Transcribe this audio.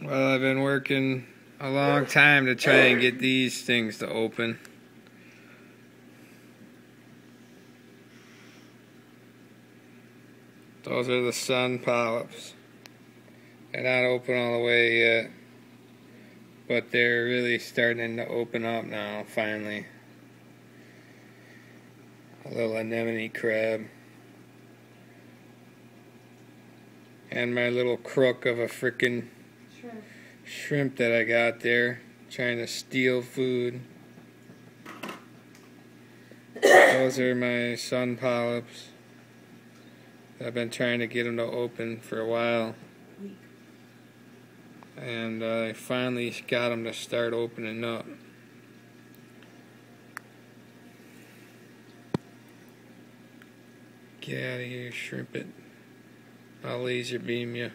Well, I've been working a long time to try and get these things to open. Those are the sun polyps. They're not open all the way yet, but they're really starting to open up now, finally. A little anemone crab. And my little crook of a frickin' shrimp that I got there, trying to steal food. Those are my sun polyps. I've been trying to get them to open for a while. And I finally got them to start opening up. Get out of here, shrimp it. I'll laser beam you.